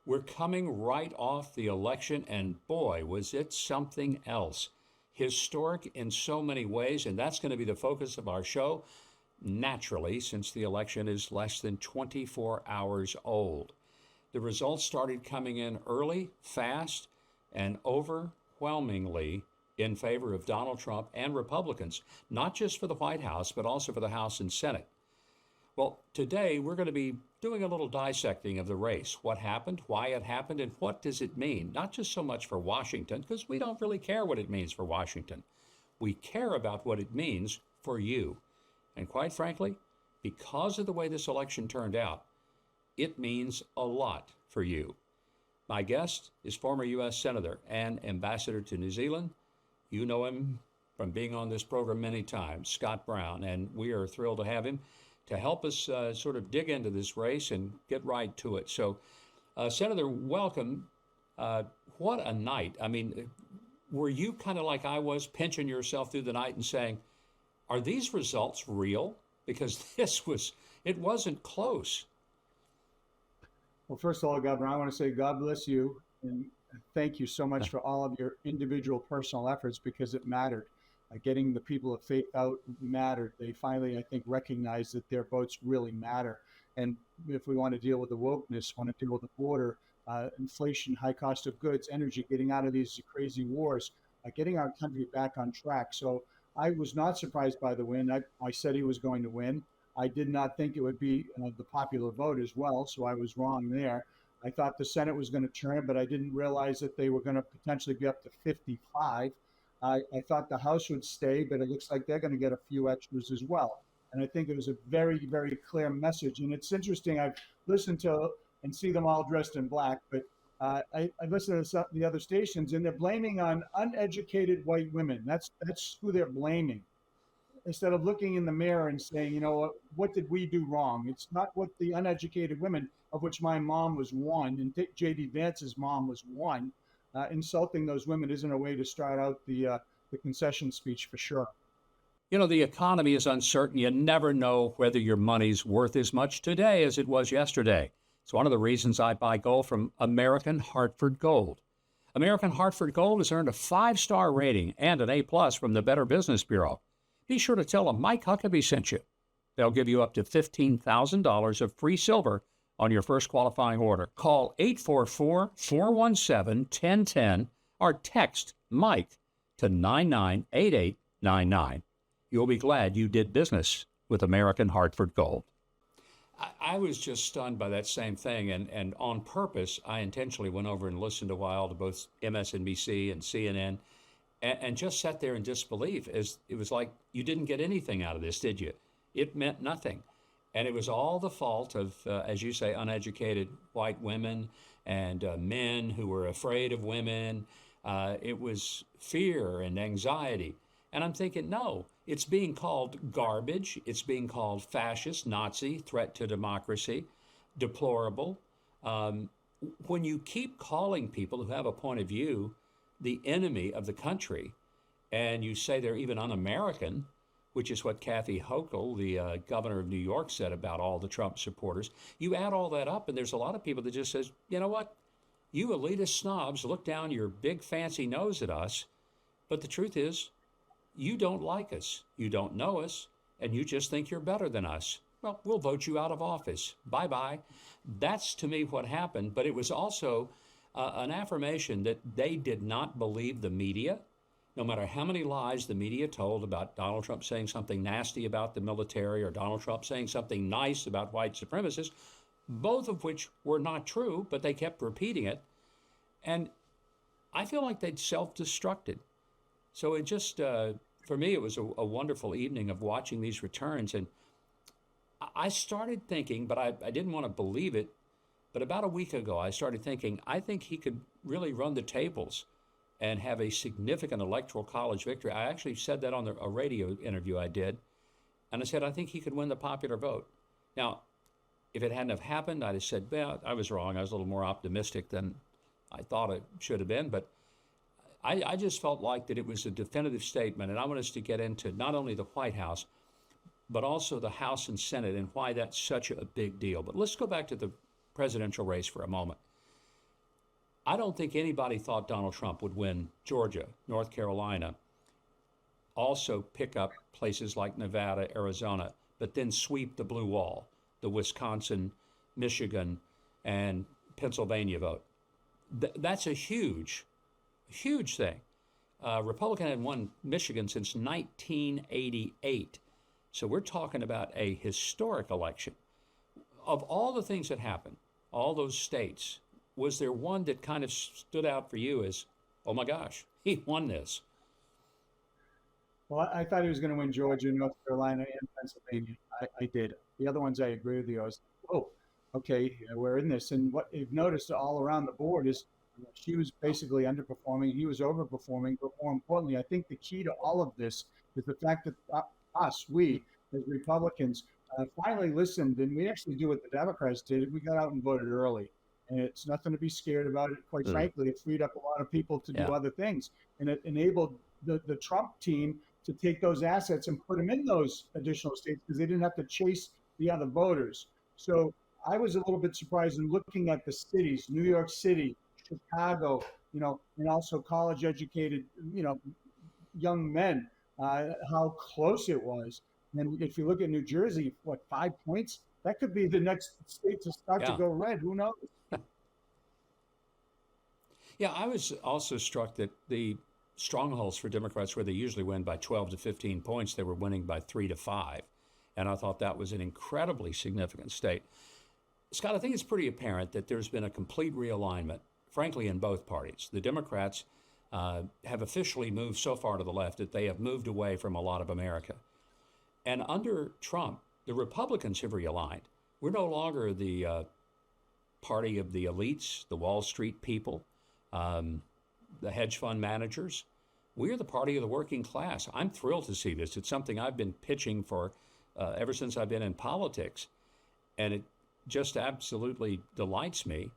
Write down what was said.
We're coming right off the election, and boy, was it something else. Historic in so many ways, and that's going to be the focus of our show, naturally, since the election is less than 24 hours old. The results started coming in early, fast, and overwhelmingly in favor of Donald Trump and Republicans, not just for the White House, but also for the House and Senate. Well, today we're going to be doing a little dissecting of the race. What happened, why it happened, and what does it mean? Not just so much for Washington, because we don't really care what it means for Washington. We care about what it means for you. And quite frankly, because of the way this election turned out, it means a lot for you. My guest is former U.S. Senator and Ambassador to New Zealand. You know him from being on this program many times, Scott Brown, and we are thrilled to have him to help us sort of dig into this race and get right to it. So, Senator, welcome. What a night. I mean, were you kind of like I was, pinching yourself through the night and saying, are these results real? Because it wasn't close. Well, first of all, Governor, I want to say God bless you and thank you so much for all of your individual personal efforts, because it mattered. Getting the people of faith out mattered. They finally, I think, recognized that their votes really matter. And if we want to deal with the wokeness, want to deal with the border, inflation, high cost of goods, energy, getting out of these crazy wars, getting our country back on track. So I was not surprised by the win. I said he was going to win. I did not think it would be the popular vote as well, so I was wrong there. I thought the Senate was going to turn, but I didn't realize that they were going to potentially be up to 55. I thought the House would stay, but it looks like they're going to get a few extras as well. And I think it was a very, very clear message. And it's interesting, I've listened to and see them all dressed in black, but I listened to the other stations, and they're blaming on uneducated white women. That's who they're blaming. Instead of looking in the mirror and saying, you know, what did we do wrong? It's not what the uneducated women, of which my mom was one, and J.D. Vance's mom was one. Insulting those women isn't a way to start out the concession speech, for sure. You know, the economy is uncertain. You never know whether your money's worth as much today as it was yesterday. It's one of the reasons I buy gold from American Hartford Gold. American Hartford Gold has earned a 5-star rating and an A+ from the Better Business Bureau. Be sure to tell them Mike Huckabee sent you. They'll give you up to $15,000 of free silver on your first qualifying order. Call 844-417-1010 or text Mike to 998899. You'll be glad you did business with American Hartford Gold. I was just stunned by that same thing, and on purpose, I intentionally went over and listened a while to both MSNBC and CNN, and just sat there in disbelief. As it was like, you didn't get anything out of this, did you? It meant nothing. And it was all the fault of, as you say, uneducated white women and men who were afraid of women. It was fear and anxiety. And I'm thinking, no, it's being called garbage. It's being called fascist, Nazi, threat to democracy, deplorable. When you keep calling people who have a point of view the enemy of the country, and you say they're even un-American, which is what Kathy Hochul, the governor of New York, said about all the Trump supporters. You add all that up, and there's a lot of people that just says, you know what? You elitist snobs look down your big fancy nose at us, but the truth is, you don't like us, you don't know us, and you just think you're better than us. Well, we'll vote you out of office. Bye-bye. That's, to me, what happened, but it was also an affirmation that they did not believe the media. No matter how many lies the media told about Donald Trump saying something nasty about the military or Donald Trump saying something nice about white supremacists, both of which were not true, but they kept repeating it. And I feel like they'd self-destructed. So it just, for me, it was a wonderful evening of watching these returns. And I started thinking, but I didn't want to believe it, but about a week ago, I started thinking, I think he could really run the tables and have a significant electoral college victory. I actually said that on a radio interview I did. And I said, I think he could win the popular vote. Now, if it hadn't have happened, I'd have said, well, I was wrong. I was a little more optimistic than I thought it should have been. But I just felt like that it was a definitive statement. And I want us to get into not only the White House, but also the House and Senate and why that's such a big deal. But let's go back to the presidential race for a moment. I don't think anybody thought Donald Trump would win Georgia, North Carolina, also pick up places like Nevada, Arizona, but then sweep the blue wall, the Wisconsin, Michigan, and Pennsylvania vote. That's a huge, huge thing. Republican hadn't won Michigan since 1988. So we're talking about a historic election. Of all the things that happened, all those states, was there one that kind of stood out for you as, oh my gosh, he won this? Well, I thought he was going to win Georgia, North Carolina, and Pennsylvania. I did. The other ones I agree with you. I was, oh, okay, we're in this. And what you've noticed all around the board is she was basically underperforming. He was overperforming. But more importantly, I think the key to all of this is the fact that we, as Republicans, finally listened, and we actually do what the Democrats did. We got out and voted early. And it's nothing to be scared about. It, quite frankly, it freed up a lot of people to do other things. And it enabled the Trump team to take those assets and put them in those additional states because they didn't have to chase the other voters. So I was a little bit surprised in looking at the cities, New York City, Chicago, and also college educated, young men, how close it was. And if you look at New Jersey, 5 points? That could be the next state to start to go red. Who knows? Yeah, I was also struck that the strongholds for Democrats, where they usually win by 12 to 15 points, they were winning by 3 to 5. And I thought that was an incredibly significant state. Scott, I think it's pretty apparent that there's been a complete realignment, frankly, in both parties. The Democrats have officially moved so far to the left that they have moved away from a lot of America. And under Trump, the Republicans have realigned. We're no longer the party of the elites, the Wall Street people, the hedge fund managers. We are the party of the working class. I'm thrilled to see this. It's something I've been pitching for ever since I've been in politics. And it just absolutely delights me